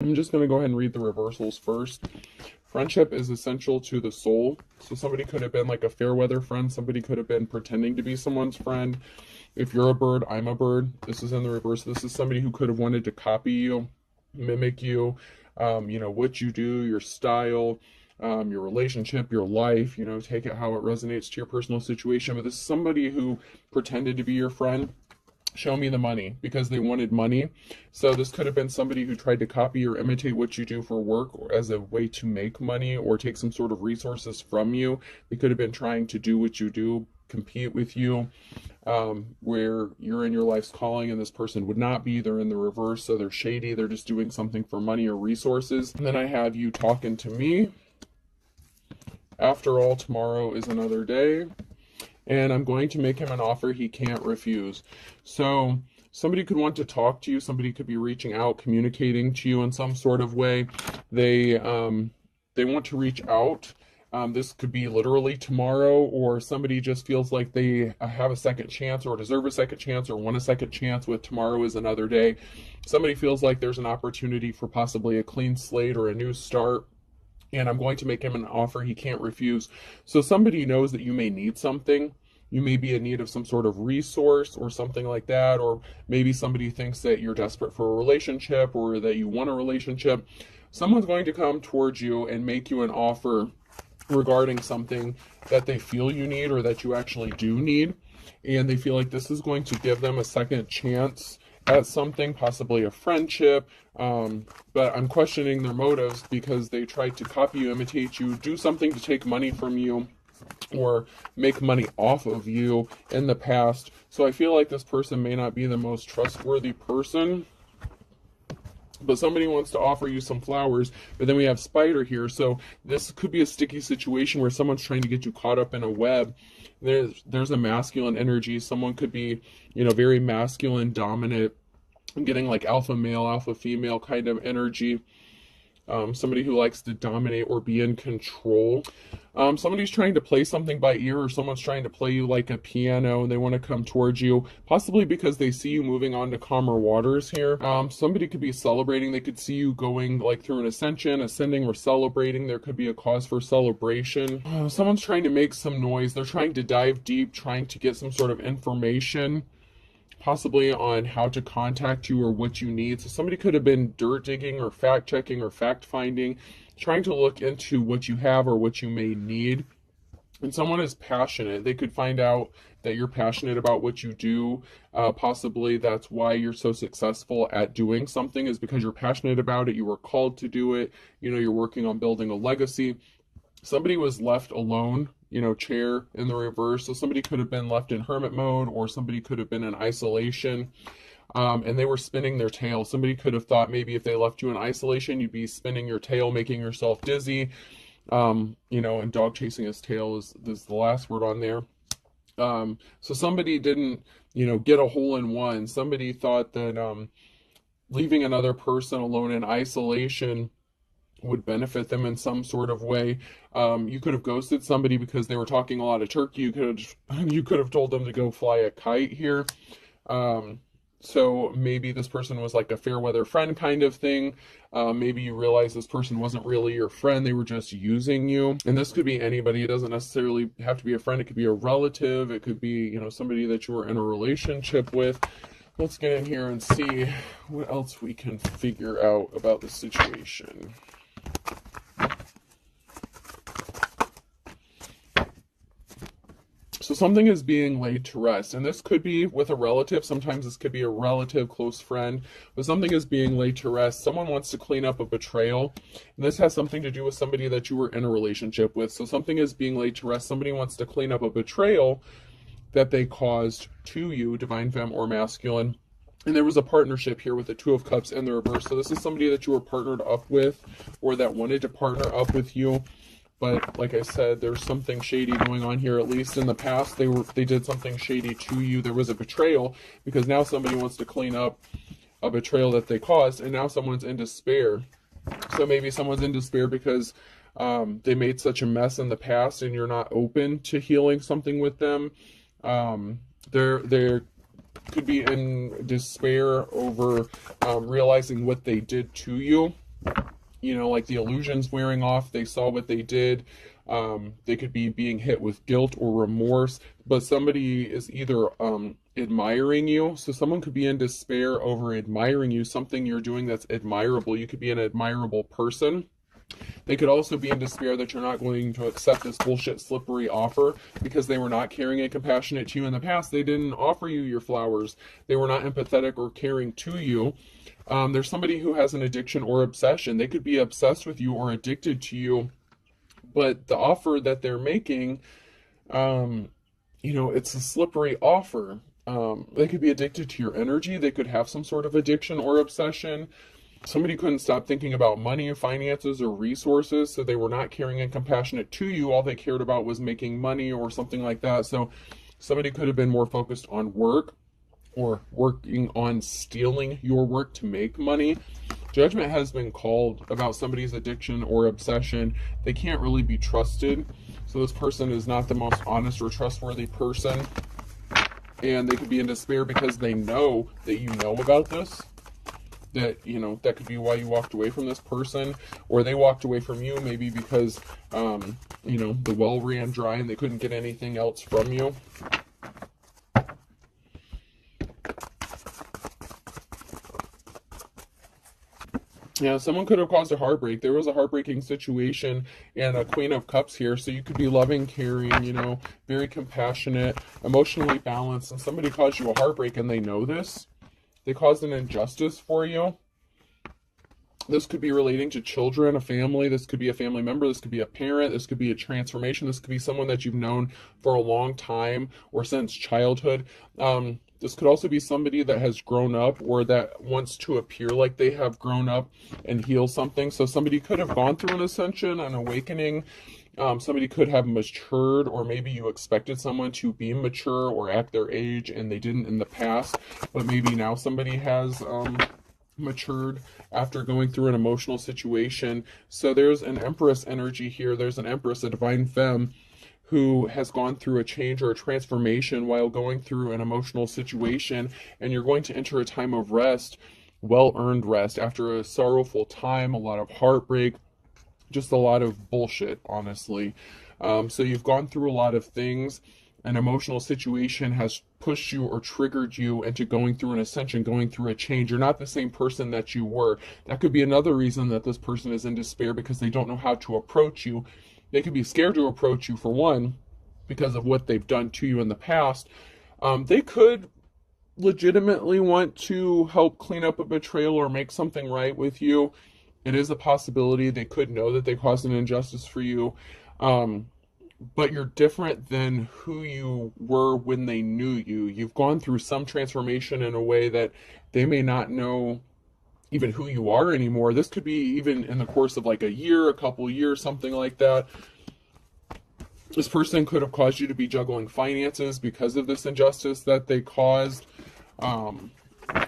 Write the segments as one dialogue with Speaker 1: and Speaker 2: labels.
Speaker 1: I'm just going to go ahead and read the reversals first. Friendship is essential to the soul. So somebody could have been like a fair weather friend. Somebody could have been pretending to be someone's friend. If you're a bird, I'm a bird. This is in the reverse. This is somebody who could have wanted to copy you, mimic you, what you do, your style, your relationship, your life, take it how it resonates to your personal situation. But this is somebody who pretended to be your friend. Show me the money, because they wanted money. So this could have been somebody who tried to copy or imitate what you do for work or as a way to make money or take some sort of resources from you. They could have been trying to do what you do, compete with you, where you're in your life's calling and this person would not be. They're in the reverse, so they're shady. They're just doing something for money or resources. And then I have you talking to me. After all, tomorrow is another day. And I'm going to make him an offer he can't refuse. So somebody could want to talk to you. Somebody could be reaching out, communicating to you in some sort of way. They want to reach out. This could be literally tomorrow, or somebody just feels like they have a second chance or deserve a second chance or want a second chance with tomorrow is another day. Somebody feels like there's an opportunity for possibly a clean slate or a new start. And I'm going to make him an offer he can't refuse. So somebody knows that you may need something. You may be in need of some sort of resource or something like that. Or maybe somebody thinks that you're desperate for a relationship or that you want a relationship. Someone's going to come towards you and make you an offer regarding something that they feel you need or that you actually do need. And they feel like this is going to give them a second chance at something, possibly a friendship, but I'm questioning their motives because they tried to copy you, imitate you, do something to take money from you, or make money off of you in the past. So I feel like this person may not be the most trustworthy person, but somebody wants to offer you some flowers. But then we have spider here, so this could be a sticky situation where someone's trying to get you caught up in a web. There's a masculine energy. Someone could be, very masculine, dominant, getting like alpha male, alpha female kind of energy. Somebody who likes to dominate or be in control. Somebody's trying to play something by ear, or someone's trying to play you like a piano and they want to come towards you, possibly because they see you moving on to calmer waters here. Somebody could be celebrating. They could see you going like through an ascending or celebrating. There could be a cause for celebration. Someone's trying to make some noise. They're trying to dive deep, trying to get some sort of information, possibly on how to contact you or what you need. So somebody could have been dirt digging or fact checking or fact finding, trying to look into what you have or what you may need. And someone is passionate. They could find out that you're passionate about what you do. Possibly that's why you're so successful at doing something, is because you're passionate about it. You were called to do it. You're working on building a legacy. Somebody was left alone, chair in the reverse. So somebody could have been left in hermit mode, or somebody could have been in isolation, and they were spinning their tail. Somebody could have thought maybe if they left you in isolation, you'd be spinning your tail, making yourself dizzy, and dog chasing his tail is the last word on there. So somebody didn't, get a hole in one. Somebody thought that leaving another person alone in isolation would benefit them in some sort of way. You could have ghosted somebody because they were talking a lot of turkey. You could have told them to go fly a kite here. So maybe this person was like a fair weather friend kind of thing. Maybe you realize this person wasn't really your friend. They were just using you. And this could be anybody. It doesn't necessarily have to be a friend. It could be a relative. It could be, somebody that you were in a relationship with. Let's get in here and see what else we can figure out about the situation. So something is being laid to rest, and this could be with a relative. Sometimes this could be a relative, close friend, but something is being laid to rest. Someone wants to clean up a betrayal, and this has something to do with somebody that you were in a relationship with. So something is being laid to rest. Somebody wants to clean up a betrayal that they caused to you, divine femme or masculine. And there was a partnership here with the Two of Cups in the reverse. So this is somebody that you were partnered up with, or that wanted to partner up with you. But like I said, there's something shady going on here. At least in the past, they did something shady to you. There was a betrayal, because now somebody wants to clean up a betrayal that they caused, and now someone's in despair. So maybe someone's in despair because they made such a mess in the past, and you're not open to healing something with them. They're could be in despair over realizing what they did to you. you know, like the illusion's wearing off. They saw what they did. They could be being hit with guilt or remorse, but somebody is either admiring you. So someone could be in despair over admiring you, something you're doing that's admirable. You could be an admirable person. They could also be in despair that you're not going to accept this bullshit slippery offer because they were not caring and compassionate to you in the past. They didn't offer you your flowers. They were not empathetic or caring to you. There's somebody who has an addiction or obsession. They could be obsessed with you or addicted to you, but the offer that they're making, you know, it's a slippery offer. They could be addicted to your energy. They could have some sort of addiction or obsession. Somebody couldn't stop thinking about money, finances, or resources, so they were not caring and compassionate to you. All they cared about was making money or something like that. So somebody could have been more focused on work or working on stealing your work to make money. Judgment has been called about somebody's addiction or obsession. They can't really be trusted. So this person is not the most honest or trustworthy person. And they could be in despair because they know that you know about this. That, you know, that could be why you walked away from this person, or they walked away from you maybe because, you know, the well ran dry and they couldn't get anything else from you. Yeah, someone could have caused a heartbreak. There was a heartbreaking situation and a Queen of Cups here. So you could be loving, caring, you know, very compassionate, emotionally balanced, and somebody caused you a heartbreak and they know this. They caused an injustice for you. This could be relating to children, a family. This could be a family member. This could be a parent. This could be a transformation. This could be someone that you've known for a long time or since childhood. This could also be somebody that has grown up or that wants to appear like they have grown up and heal something. So somebody could have gone through an ascension, an awakening. Somebody could have matured, or maybe you expected someone to be mature or act their age and they didn't in the past, but maybe now somebody has matured after going through an emotional situation. So there's an Empress energy here. There's an Empress, a divine femme, who has gone through a change or a transformation while going through an emotional situation, and you're going to enter a time of rest, well-earned rest, after a sorrowful time, a lot of heartbreak, just a lot of bullshit, honestly. So you've gone through a lot of things. An emotional situation has pushed you or triggered you into going through an ascension, going through a change. You're not the same person that you were. That could be another reason that this person is in despair, because they don't know how to approach you. They could be scared to approach you, for one, because of what they've done to you in the past. They could legitimately want to help clean up a betrayal or make something right with you. It is a possibility. They could know that they caused an injustice for you. But you're different than who you were when they knew you. You've gone through some transformation in a way that they may not know even who you are anymore. This could be even in the course of like a year, a couple years, something like that. This person could have caused you to be juggling finances because of this injustice that they caused.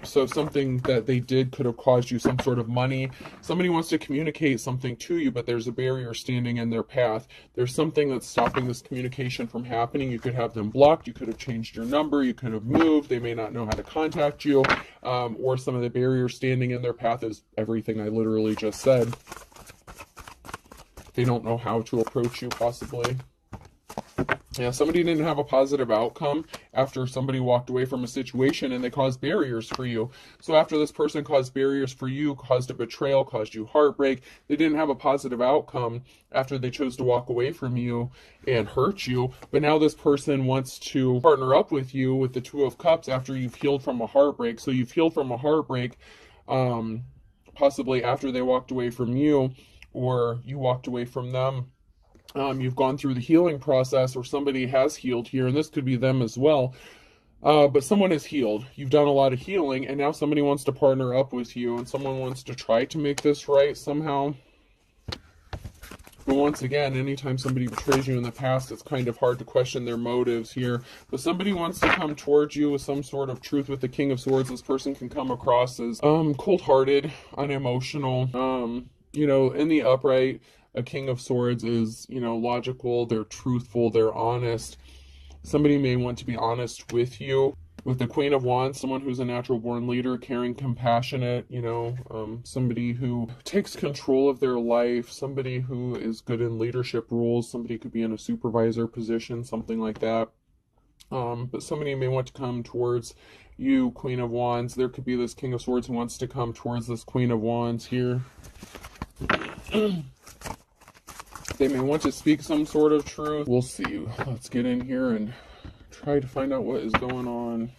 Speaker 1: So something that they did could have caused you some sort of money. Somebody wants to communicate something to you, but there's a barrier standing in their path. There's something that's stopping this communication from happening. You could have them blocked. You could have changed your number. You could have moved. They may not know how to contact you. Or some of the barriers standing in their path is everything I literally just said. They don't know how to approach you, possibly. Yeah, somebody didn't have a positive outcome after somebody walked away from a situation and they caused barriers for you. So after this person caused barriers for you, caused a betrayal, caused you heartbreak, they didn't have a positive outcome after they chose to walk away from you and hurt you. But now this person wants to partner up with you with the Two of Cups after you've healed from a heartbreak. So you've healed from a heartbreak, possibly after they walked away from you or you walked away from them. You've gone through the healing process, or somebody has healed here, and this could be them as well. But someone is healed. You've done a lot of healing, and now somebody wants to partner up with you, and someone wants to try to make this right somehow. But once again, anytime somebody betrays you in the past, it's kind of hard to question their motives here. But somebody wants to come towards you with some sort of truth. With the King of Swords, this person can come across as cold-hearted, unemotional. You know, in the upright, a King of Swords is, you know, logical, they're truthful, they're honest. Somebody may want to be honest with you. With the Queen of Wands, someone who's a natural born leader, caring, compassionate, somebody who takes control of their life, somebody who is good in leadership roles, somebody could be in a supervisor position, something like that. But somebody may want to come towards you, Queen of Wands. There could be this King of Swords who wants to come towards this Queen of Wands here. They may want to speak some sort of truth. We'll see. Let's get in here and try to find out what is going on.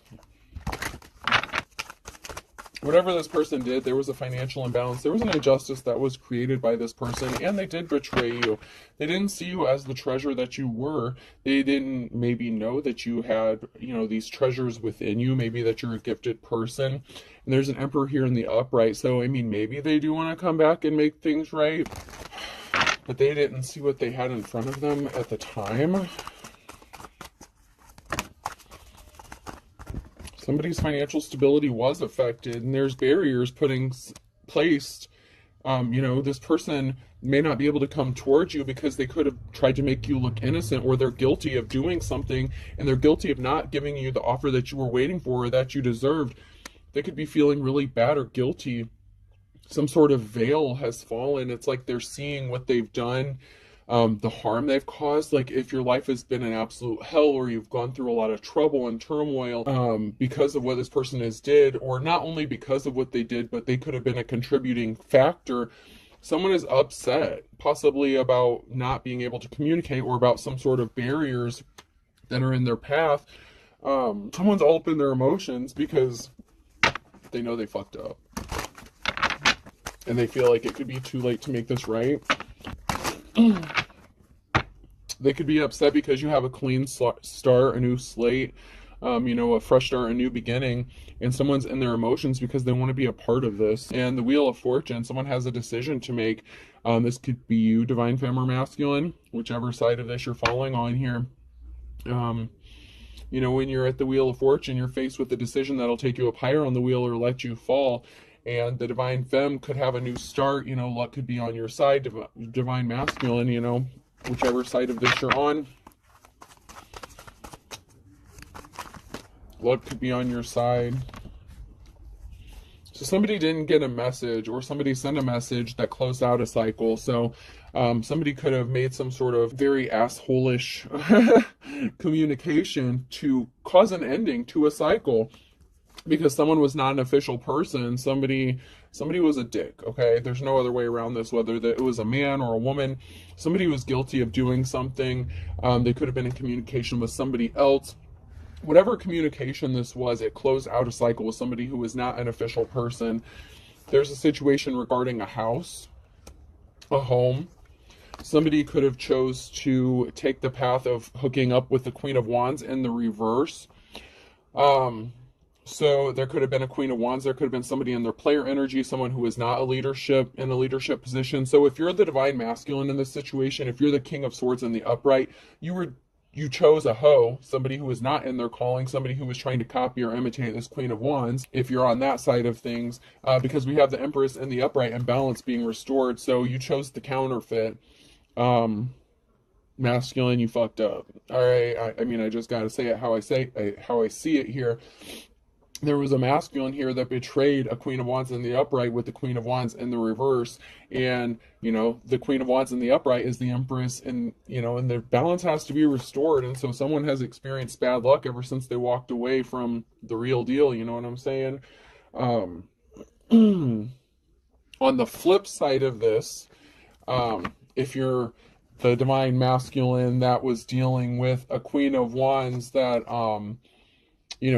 Speaker 1: Whatever this person did, there was a financial imbalance. There was an injustice that was created by this person, and they did betray you. They didn't see you as the treasure that you were. They didn't maybe know that you had, these treasures within you, maybe that you're a gifted person. And there's an Emperor here in the upright, so, maybe they do want to come back and make things right, but they didn't see what they had in front of them at the time. Somebody's financial stability was affected, and there's barriers placed. This person may not be able to come towards you because they could have tried to make you look innocent, or they're guilty of doing something, and they're guilty of not giving you the offer that you were waiting for or that you deserved. They could be feeling really bad or guilty. Some sort of veil has fallen. It's like they're seeing what they've done, the harm they've caused. Like if your life has been an absolute hell, or you've gone through a lot of trouble and turmoil because of what this person has did, or not only because of what they did, but they could have been a contributing factor. Someone is upset, possibly about not being able to communicate, or about some sort of barriers that are in their path. Someone's all up in their emotions because they know they fucked up, and they feel like it could be too late to make this right. They could be upset because you have a clean start, a new slate, a fresh start, a new beginning, and someone's in their emotions because they want to be a part of this. And the Wheel of Fortune, someone has a decision to make. This could be you, divine femme or masculine, whichever side of this you're following on here. When you're at the Wheel of Fortune, you're faced with a decision that'll take you up higher on the wheel or let you fall. And the divine femme could have a new start. Luck could be on your side. Divine masculine, whichever side of this you're on, luck could be on your side. So somebody didn't get a message, or somebody sent a message that closed out a cycle. So somebody could have made some sort of very asshole-ish communication to cause an ending to a cycle, because someone was not an official person. Somebody was a dick, okay? There's no other way around this, whether it was a man or a woman. Somebody was guilty of doing something. They could have been in communication with somebody else. Whatever communication this was, it closed out a cycle with somebody who was not an official person. There's a situation regarding a house, a home. Somebody could have chose to take the path of hooking up with the Queen of Wands in the reverse. So there could have been a Queen of Wands. There could have been somebody in their player energy, someone who is not in a leadership position. So if you're the divine masculine in this situation, if you're the King of Swords in the upright, you chose a hoe, somebody who was not in their calling, somebody who was trying to copy or imitate this Queen of Wands, if you're on that side of things, because we have the Empress in the upright and balance being restored. So you chose the counterfeit. Masculine, you fucked up. All right. I just got to say it how I see it here. There was a masculine here that betrayed a Queen of Wands in the upright with the Queen of Wands in the reverse. And, the Queen of Wands in the upright is the Empress, and, and the balance has to be restored. And so someone has experienced bad luck ever since they walked away from the real deal. You know what I'm saying? On the flip side of this, if you're the divine masculine that was dealing with a Queen of Wands that,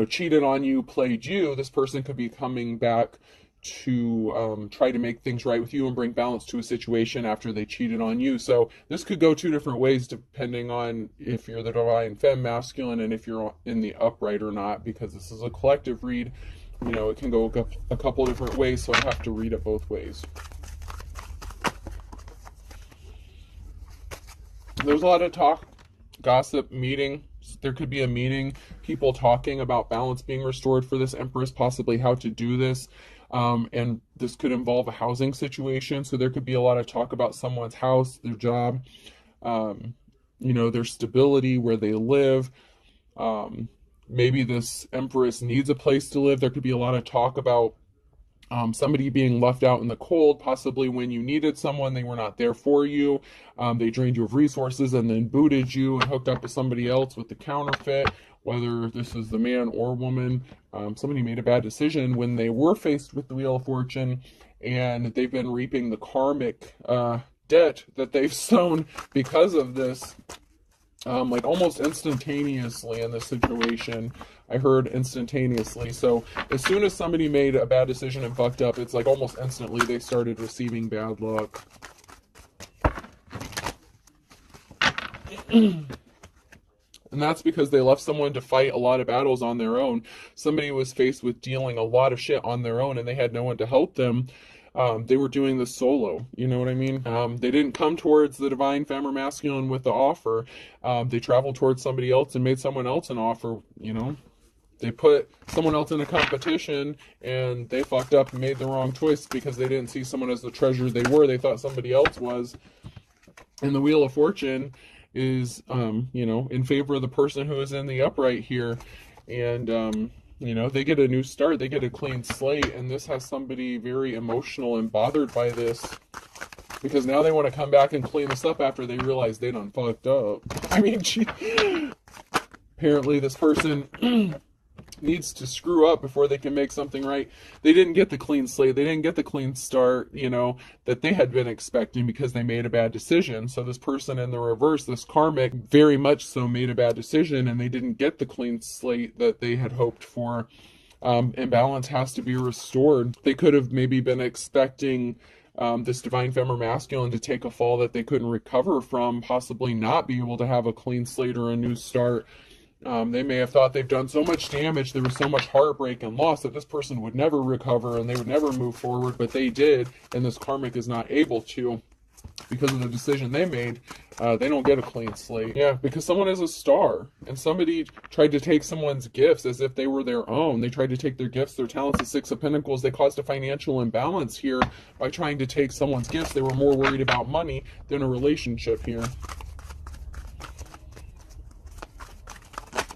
Speaker 1: cheated on you, played you, this person could be coming back to try to make things right with you and bring balance to a situation after they cheated on you. So this could go two different ways depending on if you're the divine femme masculine and if you're in the upright or not, because this is a collective read. It can go a couple different ways, so I have to read it both ways. There's a lot of talk, gossip, meeting. There could be a meeting, people talking about balance being restored for this Empress, possibly how to do this. And this could involve a housing situation. So there could be a lot of talk about someone's house, their job, their stability, where they live. maybe this Empress needs a place to live. There could be a lot of talk about somebody being left out in the cold, possibly when you needed someone, they were not there for you. They drained you of resources and then booted you and hooked up with somebody else with the counterfeit, whether this is the man or woman. Somebody made a bad decision when they were faced with the Wheel of Fortune, and they've been reaping the karmic debt that they've sown because of this. Like almost instantaneously in this situation. I heard instantaneously. So as soon as somebody made a bad decision and fucked up, it's like almost instantly they started receiving bad luck. And that's because they left someone to fight a lot of battles on their own. Somebody was faced with dealing a lot of shit on their own and they had no one to help them. They were doing this solo, you know what I mean? They didn't come towards the divine femme or masculine with the offer. They traveled towards somebody else and made someone else an offer, you know? They put someone else in a competition and they fucked up and made the wrong choice because they didn't see someone as the treasure they were. They thought somebody else was. And the Wheel of Fortune is, you know, in favor of the person who is in the upright here. And, you know, they get a new start, they get a clean slate, and this has somebody very emotional and bothered by this because now they want to come back and clean this up after they realize they done fucked up. I mean, apparently this person needs to screw up before they can make something right. They didn't get the clean slate, they didn't get the clean start, you know, that they had been expecting because they made a bad decision. So this person in the reverse, this karmic, very much so made a bad decision and they didn't get the clean slate that they had hoped for. And balance has to be restored. They could have maybe been expecting this divine femme or masculine to take a fall that they couldn't recover from, possibly not be able to have a clean slate or a new start. They may have thought they've done so much damage, there was so much heartbreak and loss that this person would never recover and they would never move forward, but they did, and this karmic is not able to because of the decision they made. They don't get a clean slate. Yeah, because someone is a star, and somebody tried to take someone's gifts as if they were their own. They tried to take their gifts, their talents, the Six of Pentacles. They caused a financial imbalance here by trying to take someone's gifts. They were more worried about money than a relationship here.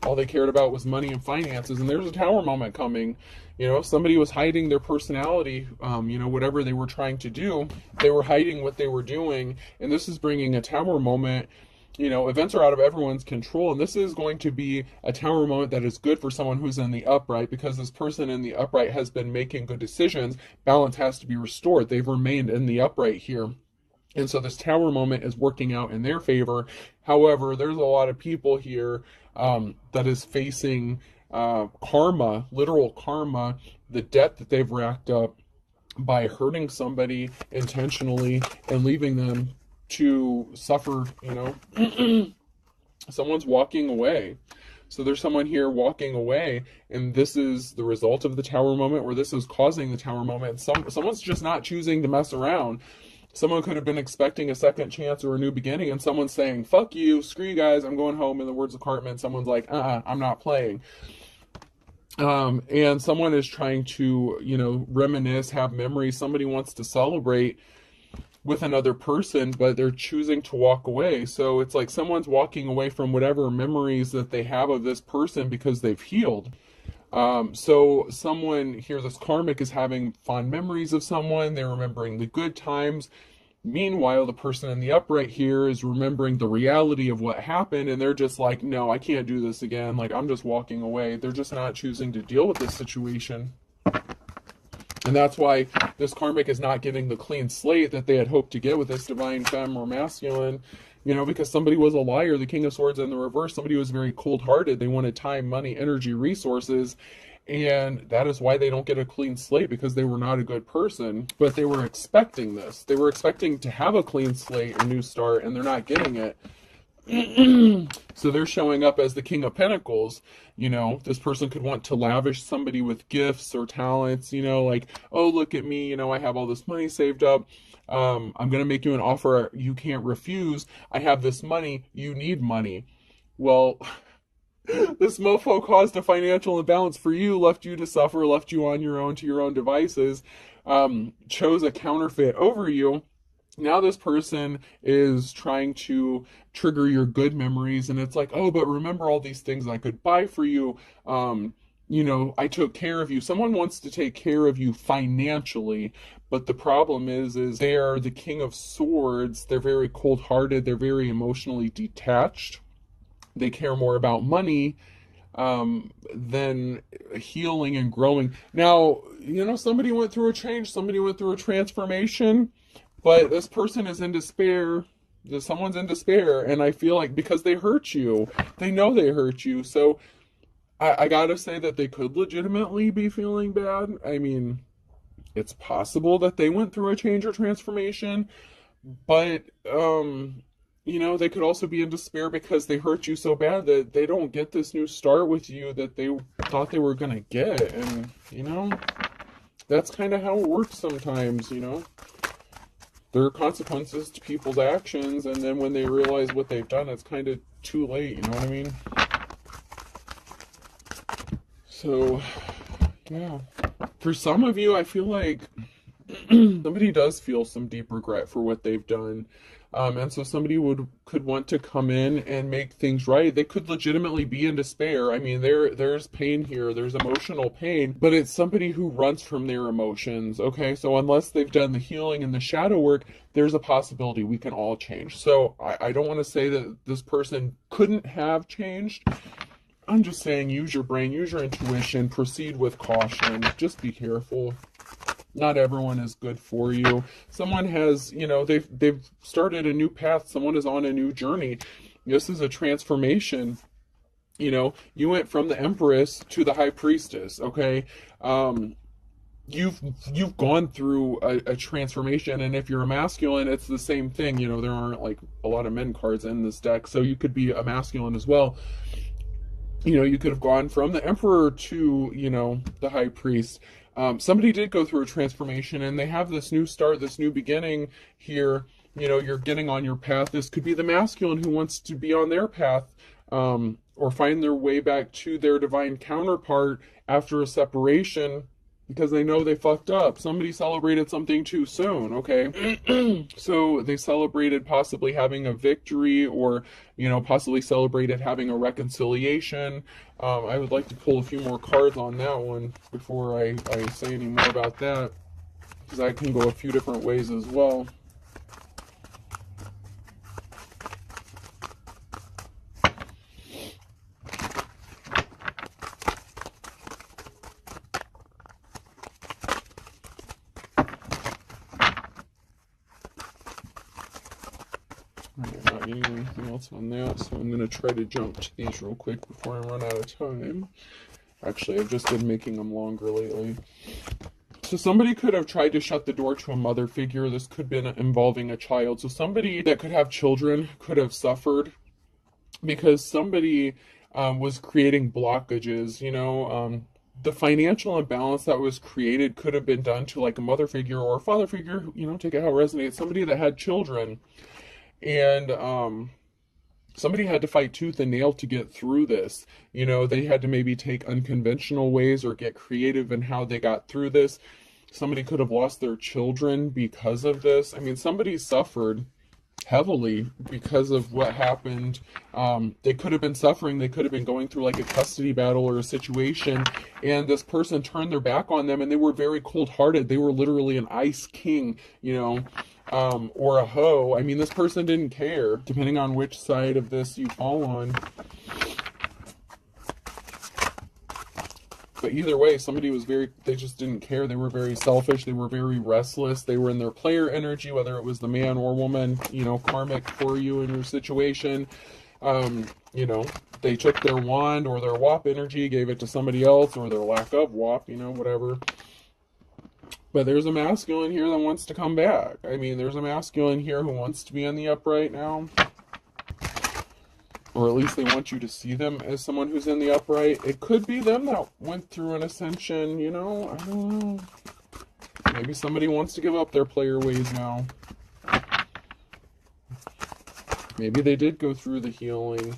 Speaker 1: All they cared about was money and finances, and there's a tower moment coming. You know, somebody was hiding their personality, you know, whatever they were trying to do, they were hiding what they were doing, and this is bringing a tower moment. You know, events are out of everyone's control, and this is going to be a tower moment that is good for someone who's in the upright, because this person in the upright has been making good decisions. Balance has to be restored. They've remained in the upright here. And so this tower moment is working out in their favor. However, there's a lot of people here that is facing karma, literal karma, the debt that they've racked up by hurting somebody intentionally and leaving them to suffer, you know. Someone's walking away. So there's someone here walking away, and this is the result of the tower moment, or this is causing the tower moment. Someone's just not choosing to mess around. Someone could have been expecting a second chance or a new beginning, and someone's saying, fuck you, screw you guys, I'm going home, in the words of Cartman. Someone's like, I'm not playing. And someone is trying to, you know, reminisce, have memories. Somebody wants to celebrate with another person, but they're choosing to walk away. So it's like someone's walking away from whatever memories that they have of this person because they've healed. So someone here, this karmic, is having fond memories of someone. They're remembering the good times. Meanwhile, the person in the upright here is remembering the reality of what happened, and they're just like, no, I can't do this again. Like, I'm just walking away. They're just not choosing to deal with this situation. And that's why this karmic is not getting the clean slate that they had hoped to get with this divine femme or masculine. You know, because somebody was a liar, the King of Swords in the reverse. Somebody was very cold-hearted. They wanted time, money, energy, resources. And that is why they don't get a clean slate, because they were not a good person. But they were expecting this. They were expecting to have a clean slate, a new start, and they're not getting it. So they're showing up as the King of Pentacles. You know, this person could want to lavish somebody with gifts or talents, you know, like, oh, look at me, you know, I have all this money saved up. I'm going to make you an offer you can't refuse. I have this money. You need money. Well, this mofo caused a financial imbalance for you, left you to suffer, left you on your own to your own devices, chose a counterfeit over you. Now this person is trying to trigger your good memories, and it's like, oh, but remember all these things I could buy for you. I took care of you. Someone wants to take care of you financially, but the problem is they are the King of Swords. They're very cold-hearted. They're very emotionally detached. They care more about money than healing and growing. Now, somebody went through a change, somebody went through a transformation, but this person is in despair. Someone's in despair, and I feel like because they hurt you, they know they hurt you. So I gotta say that they could legitimately be feeling bad. I mean, it's possible that they went through a change or transformation, but they could also be in despair because they hurt you so bad that they don't get this new start with you that they thought they were gonna get. And that's kind of how it works sometimes. There are consequences to people's actions, and then when they realize what they've done, it's kind of too late. You know what I mean? So, yeah. For some of you, I feel like somebody does feel some deep regret for what they've done. And so somebody could want to come in and make things right. They could legitimately be in despair. I mean, there's pain here. There's emotional pain, but it's somebody who runs from their emotions. Okay, so unless they've done the healing and the shadow work, there's a possibility we can all change. So I don't want to say that this person couldn't have changed. I'm just saying, use your brain, use your intuition, proceed with caution. Just be careful. Not everyone is good for you. Someone has, they've started a new path. Someone is on a new journey. This is a transformation. You went from the Empress to the High Priestess, okay? You've gone through a transformation, and if you're a masculine, it's the same thing. There aren't like a lot of men cards in this deck, so you could be a masculine as well. You could have gone from the Emperor to, the High Priest. Somebody did go through a transformation, and they have this new start, this new beginning here. You're getting on your path. This could be the masculine who wants to be on their path, or find their way back to their divine counterpart after a separation, because they know they fucked up. Somebody celebrated something too soon, okay? So they celebrated possibly having a victory, or, possibly celebrated having a reconciliation. I would like to pull a few more cards on that one before I say any more about that, because I can go a few different ways as well. I'm not getting anything else on that, so I'm going to try to jump to these real quick before I run out of time. Actually, I've just been making them longer lately. So somebody could have tried to shut the door to a mother figure. This could have been involving a child. So somebody that could have children could have suffered because somebody was creating blockages. The financial imbalance that was created could have been done to like a mother figure or a father figure, take it how it resonates. Somebody that had children. And somebody had to fight tooth and nail to get through this. They had to maybe take unconventional ways or get creative in how they got through this. Somebody could have lost their children because of this. I mean, somebody suffered heavily because of what happened. They could have been suffering. They could have been going through like a custody battle or a situation, and this person turned their back on them, and they were very cold-hearted. They were literally an ice king, or a hoe. I mean, this person didn't care, depending on which side of this you fall on. But either way, somebody was they just didn't care. They were very selfish. They were very restless. They were in their player energy, whether it was the man or woman, karmic for you in your situation. They took their wand or their WAP energy, gave it to somebody else, or their lack of WAP, whatever. But there's a masculine here that wants to come back. I mean, there's a masculine here who wants to be in the upright now. Or at least they want you to see them as someone who's in the upright. It could be them that went through an ascension, I don't know. Maybe somebody wants to give up their player ways now. Maybe they did go through the healing.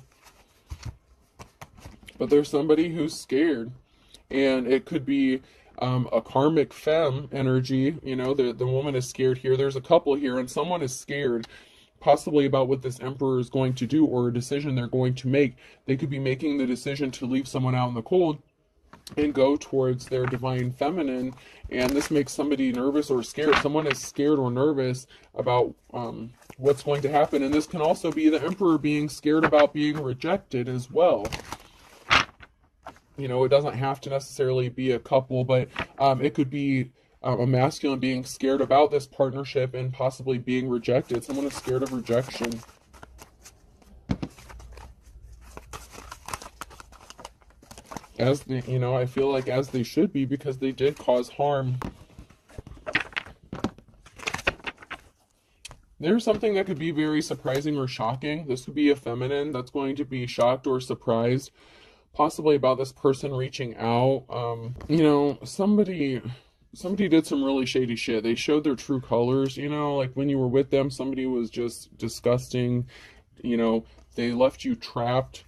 Speaker 1: But there's somebody who's scared. And it could be a karmic femme energy. You know, the woman is scared here. There's a couple here, and someone is scared possibly about what this emperor is going to do or a decision they're going to make. They could be making the decision to leave someone out in the cold and go towards their divine feminine, and this makes somebody nervous or scared. Someone is scared or nervous about what's going to happen, and this can also be the emperor being scared about being rejected as well. You know, it doesn't have to necessarily be a couple, but it could be a masculine being scared about this partnership and possibly being rejected. Someone is scared of rejection. As they, you know, I feel like as they should be, because they did cause harm. There's something that could be very surprising or shocking. This could be a feminine that's going to be shocked or surprised, possibly about this person reaching out. You know, somebody did some really shady shit. They showed their true colors, you know, like when you were with them, somebody was just disgusting. You know, they left you trapped.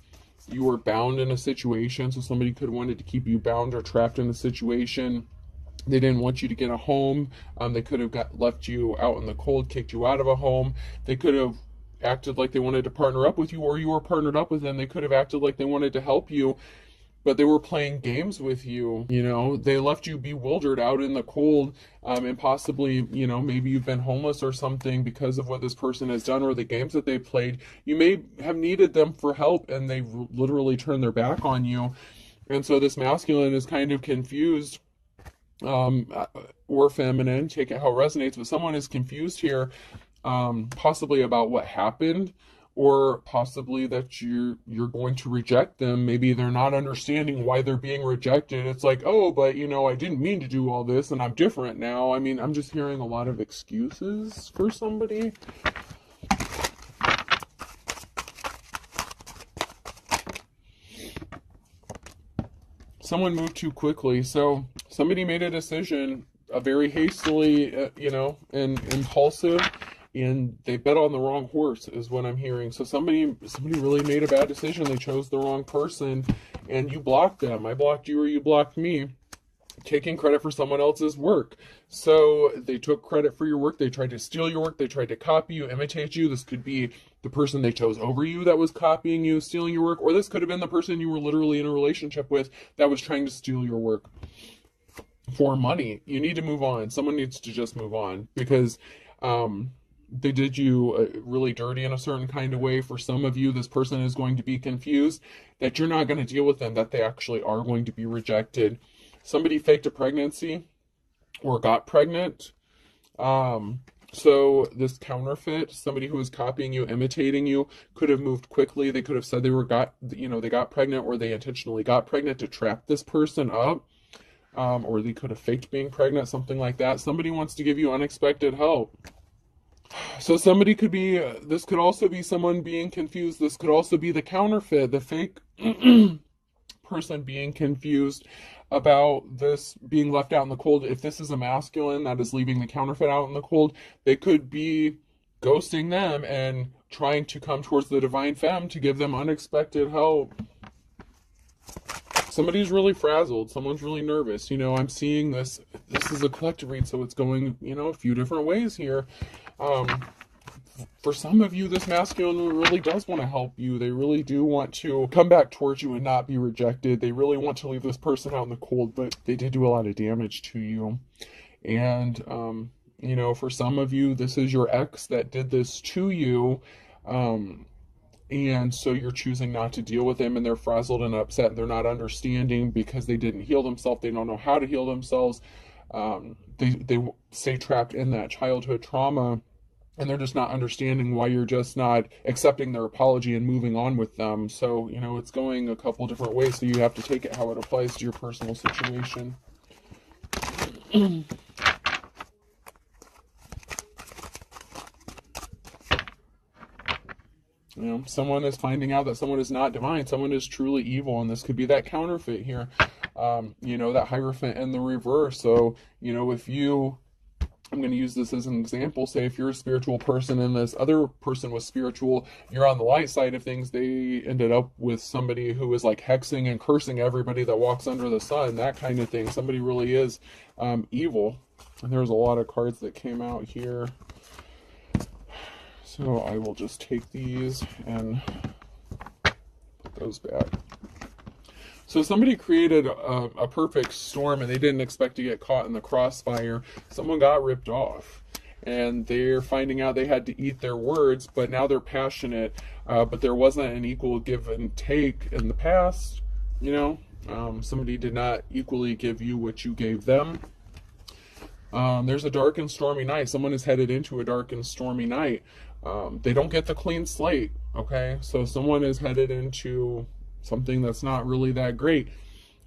Speaker 1: You were bound in a situation, so somebody could have wanted to keep you bound or trapped in a situation. They didn't want you to get a home. They could have left you out in the cold, kicked you out of a home. They could have acted like they wanted to partner up with you, or you were partnered up with them. They could have acted like they wanted to help you, but they were playing games with you. You know, they left you bewildered out in the cold, and possibly, you know, maybe you've been homeless or something because of what this person has done or the games that they played. You may have needed them for help, and they literally turned their back on you. And so this masculine is kind of confused, or feminine, take it how it resonates, but someone is confused here, possibly about what happened, or possibly that you're going to reject them. Maybe they're not understanding why they're being rejected. It's like, oh, but you know, I didn't mean to do all this and I'm different now. I mean, I'm just hearing a lot of excuses for somebody. Someone moved too quickly. So somebody made a decision, a very hastily, you know, and impulsive, and they bet on the wrong horse is what I'm hearing. So somebody really made a bad decision. They chose the wrong person, and you blocked them. I blocked you, or you blocked me, taking credit for someone else's work. So they took credit for your work. They tried to steal your work. They tried to copy you, imitate you. This could be the person they chose over you that was copying you, stealing your work, or this could have been the person you were literally in a relationship with that was trying to steal your work for money. You need to move on. Someone needs to just move on, because they did you really dirty in a certain kind of way. For some of you, this person is going to be confused that you're not going to deal with them, that they actually are going to be rejected. Somebody faked a pregnancy or got pregnant. So this counterfeit, somebody who was copying you, imitating you, could have moved quickly. They could have said they got pregnant, or they intentionally got pregnant to trap this person up. Or they could have faked being pregnant, something like that. Somebody wants to give you unexpected help. So somebody could be, this could also be someone being confused. This could also be the counterfeit, the fake person being confused about this being left out in the cold. If this is a masculine that is leaving the counterfeit out in the cold, they could be ghosting them and trying to come towards the divine femme to give them unexpected help. Somebody's really frazzled. Someone's really nervous. You know, I'm seeing this. This is a collective read, so it's going, you know, a few different ways here. For some of you, this masculine really does want to help you. They really do want to come back towards you and not be rejected. They really want to leave this person out in the cold, but they did do a lot of damage to you. And, you know, for some of you, this is your ex that did this to you. And so you're choosing not to deal with them, and they're frazzled and upset, and they're not understanding because they didn't heal themselves. They don't know how to heal themselves. They stay trapped in that childhood trauma, and they're just not understanding why you're just not accepting their apology and moving on with them. So, you know, it's going a couple different ways, so you have to take it how it applies to your personal situation. You know, someone is finding out that someone is not divine. Someone is truly evil, and this could be that counterfeit here. You know, that Hierophant in the reverse. So, you know, if you I'm going to use this as an example. Say if you're a spiritual person and this other person was spiritual, you're on the light side of things, they ended up with somebody who is like hexing and cursing everybody that walks under the sun, that kind of thing. Somebody really is evil. And there's a lot of cards that came out here. So I will just take these and put those back. So somebody created a perfect storm and they didn't expect to get caught in the crossfire. Someone got ripped off and they're finding out they had to eat their words, but now they're passionate, but there wasn't an equal give and take in the past. You know, somebody did not equally give you what you gave them. There's a dark and stormy night. Someone is headed into a dark and stormy night. They don't get the clean slate, okay? So someone is headed into something that's not really that great.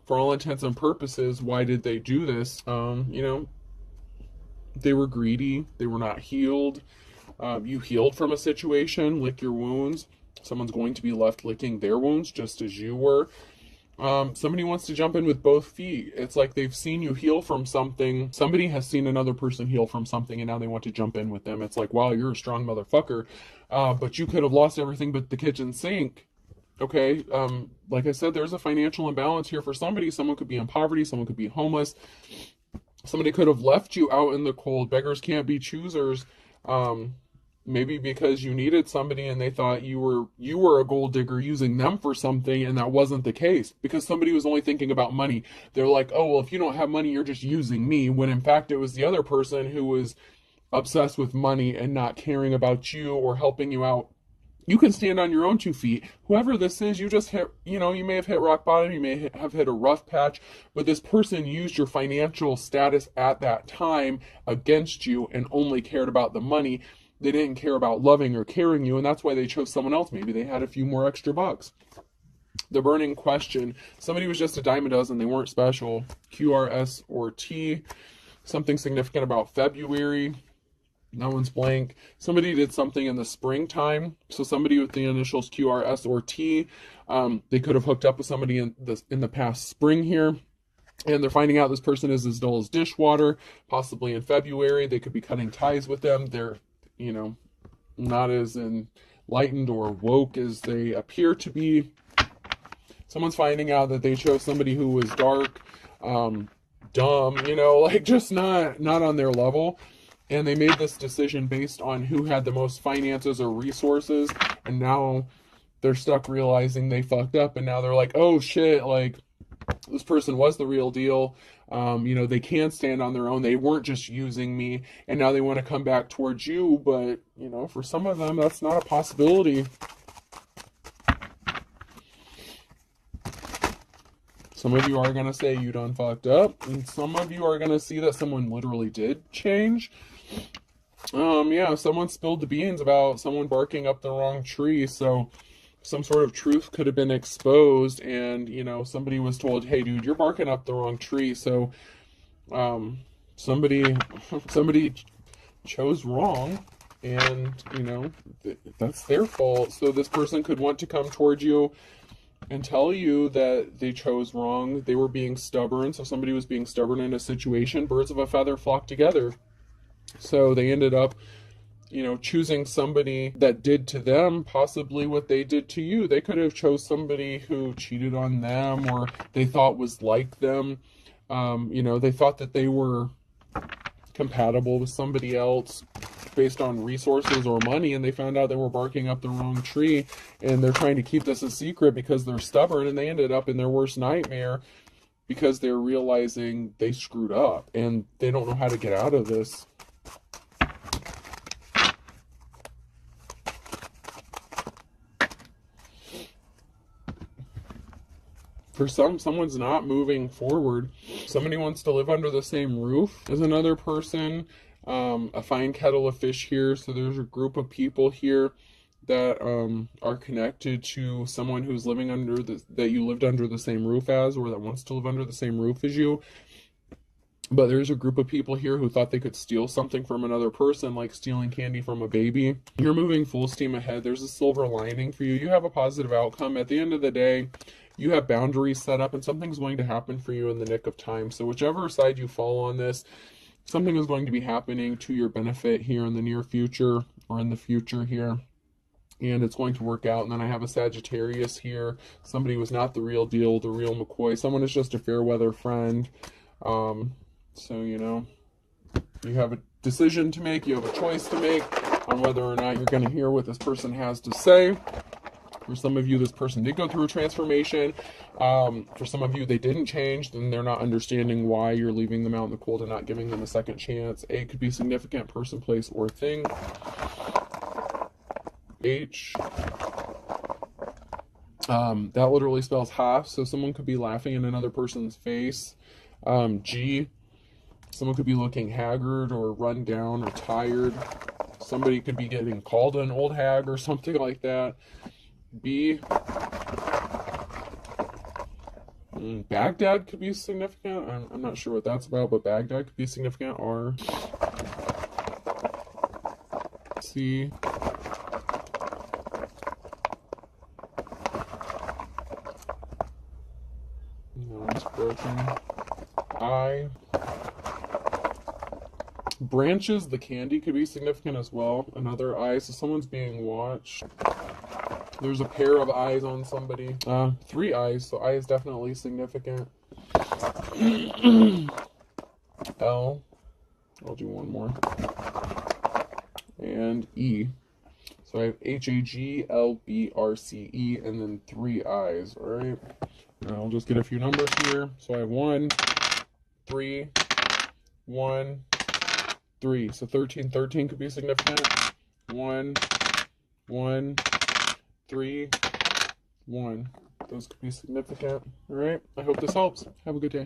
Speaker 1: For all intents and purposes, why did they do this? You know, they were greedy. They were not healed. You healed from a situation, lick your wounds. Someone's going to be left licking their wounds just as you were. Somebody wants to jump in with both feet. It's like they've seen you heal from something. Somebody has seen another person heal from something and now they want to jump in with them. It's like, wow, you're a strong motherfucker. But you could have lost everything but the kitchen sink. Okay, like I said, there's a financial imbalance here for somebody. Someone could be in poverty, someone could be homeless. Somebody could have left you out in the cold. Beggars can't be choosers. Maybe because you needed somebody and they thought you were a gold digger using them for something, and that wasn't the case. Because somebody was only thinking about money. They're like, oh, well, if you don't have money, you're just using me. When in fact, it was the other person who was obsessed with money and not caring about you or helping you out. You can stand on your own 2 feet. Whoever this is, you just hit, you know, you may have hit rock bottom, you may have hit a rough patch, but this person used your financial status at that time against you and only cared about the money. They didn't care about loving or caring you, and that's why they chose someone else. Maybe they had a few more extra bucks. The burning question. Somebody was just a dime a dozen. They weren't special. QRS or T. Something significant about February. That one's blank. Somebody did something in the springtime. So somebody with the initials QRS or T, they could have hooked up with somebody in the past spring here. And they're finding out this person is as dull as dishwater, possibly in February. They could be cutting ties with them. They're, you know, not as enlightened or woke as they appear to be. Someone's finding out that they chose somebody who was dark, dumb, you know, like just not on their level. And they made this decision based on who had the most finances or resources. And now they're stuck realizing they fucked up. And now they're like, oh shit, like this person was the real deal. You know, they can stand on their own. They weren't just using me. And now they want to come back towards you. But, you know, for some of them, that's not a possibility. Some of you are going to say you done fucked up. And some of you are going to see that someone literally did change. Yeah, someone spilled the beans about someone barking up the wrong tree. So some sort of truth could have been exposed. And, you know, somebody was told, hey, dude, you're barking up the wrong tree. So somebody chose wrong. And, you know, that's their fault. So this person could want to come towards you and tell you that they chose wrong. They were being stubborn. So somebody was being stubborn in a situation. Birds of a feather flock together. So they ended up, you know, choosing somebody that did to them possibly what they did to you. They could have chose somebody who cheated on them or they thought was like them. You know, they thought that they were compatible with somebody else based on resources or money, and they found out they were barking up the wrong tree, and they're trying to keep this a secret because they're stubborn, and they ended up in their worst nightmare because they're realizing they screwed up and they don't know how to get out of this. For someone's not moving forward. Somebody wants to live under the same roof as another person. A fine kettle of fish here. So there's a group of people here that are connected to someone who's living under that you lived under the same roof as, or that wants to live under the same roof as you. But there's a group of people here who thought they could steal something from another person, like stealing candy from a baby. You're moving full steam ahead. There's a silver lining for you. You have a positive outcome. At the end of the day, you have boundaries set up and something's going to happen for you in the nick of time. So whichever side you fall on this, something is going to be happening to your benefit here in the near future or in the future here. And it's going to work out. And then I have a Sagittarius here. Somebody was not the real deal, the real McCoy. Someone is just a fair weather friend. So, you know, you have a decision to make. You have a choice to make on whether or not you're going to hear what this person has to say. For some of you, this person did go through a transformation. For some of you, they didn't change, and they're not understanding why you're leaving them out in the cold and not giving them a second chance. A could be significant person, place, or thing. H. That literally spells half, so someone could be laughing in another person's face. G. Someone could be looking haggard or run down or tired. Somebody could be getting called an old hag or something like that. B. Baghdad could be significant. I'm not sure what that's about, but Baghdad could be significant. R. C. No, it's broken. I. Branches, the candy, could be significant as well. Another eye, so someone's being watched. There's a pair of eyes on somebody. 3 eyes, so eye is definitely significant. L. I'll do one more. And E. So I have HAGLBRCE and then 3 eyes, alright? I'll just get a few numbers here. So I have 1, 3, 1, 3. So 13, 13 could be significant. 1, 1, 3, 1. Those could be significant. Alright, I hope this helps. Have a good day.